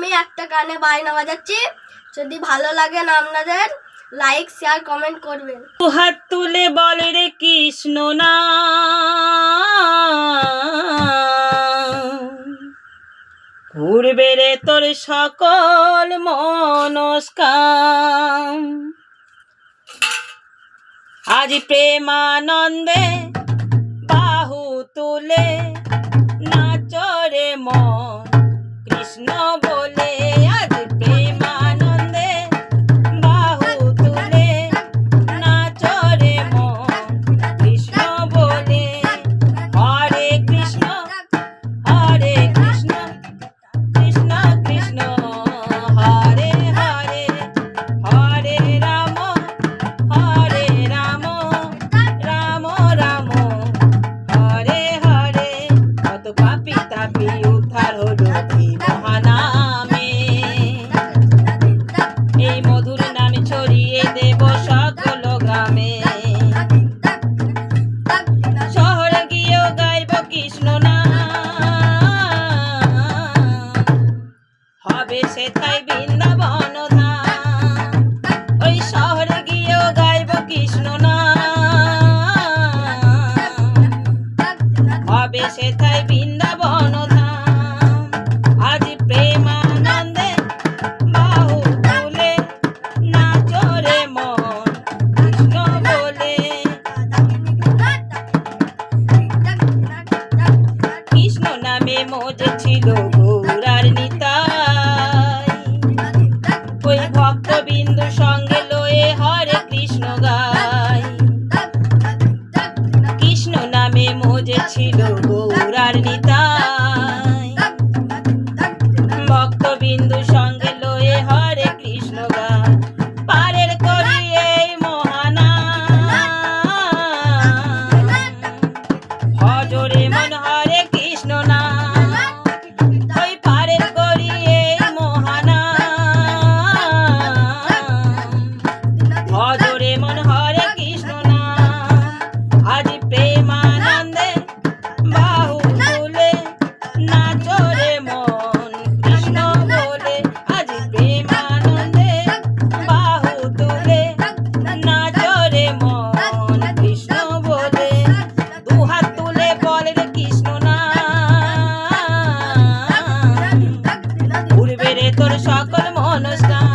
আমি একটা গানে বায়না বাজাচ্ছি, যদি ভালো লাগে না আপনাদের লাইক শেয়ার কমেন্ট করবেন। হাত তুলে বলে রে কৃষ্ণ না ঘুরবে রে তোর সকল মনস্কাম। আজ প্রেমানন্দে বাহু তুলে নাচরে মন কৃষ্ণ বলে। আজ প্রেমানন্দে বাহু তুলে নাচরে মন কৃষ্ণ বলে। হরে কৃষ্ণ কৃষ্ণ কৃষ্ণ হরে হরে, হরে রাম রাম রাম হরে হরে। কত পাপী তাপী উদ্ধার হলো এই মহানামে। এই মধুর নামে ছড়িয়ে দেব সকল গ্রামে। শহরে গিয়েও গাইব কৃষ্ণ নাম, হবে সেথায় বৃন্দাবন ধাম। ওই শহরে গিয়েও গাইব কৃষ্ণ নাম, হবে সেথায় বৃন্দাবন ধাম। আজ প্রেমানন্দে বাহু তুলে নাচরে মন কৃষ্ণ বলে। কৃষ্ণ নামে মজে ছিল গৌরার নিতাই, ওই ভক্তবিন্দু সঙ্গে লয়ে হরে কৃষ্ণ গায়। কৃষ্ণ নামে মজে ছিল গৌরার নিতাই, ভক্তবিন্দু সঙ্গে লয়ে হরে কৃষ্ণ গায়। পারের করি এই মহানাম, ভজরে মন হরে কৃষ্ণ নাম। ওই পারের করি এই মহানাম, ভজরে মন হরে কৃষ্ণ নাম। আজ প্রেমানন্দে বাহু তুলে নাচরে মন কৃষ্ণ বলে। আজ প্রেমানন্দে বাহু তুলে নাচরে মন কৃষ্ণ বলে। দুহাত তুলে বলে রে কৃষ্ণ নাম, ঘুরবে রে তোর সকল মনস্কাম।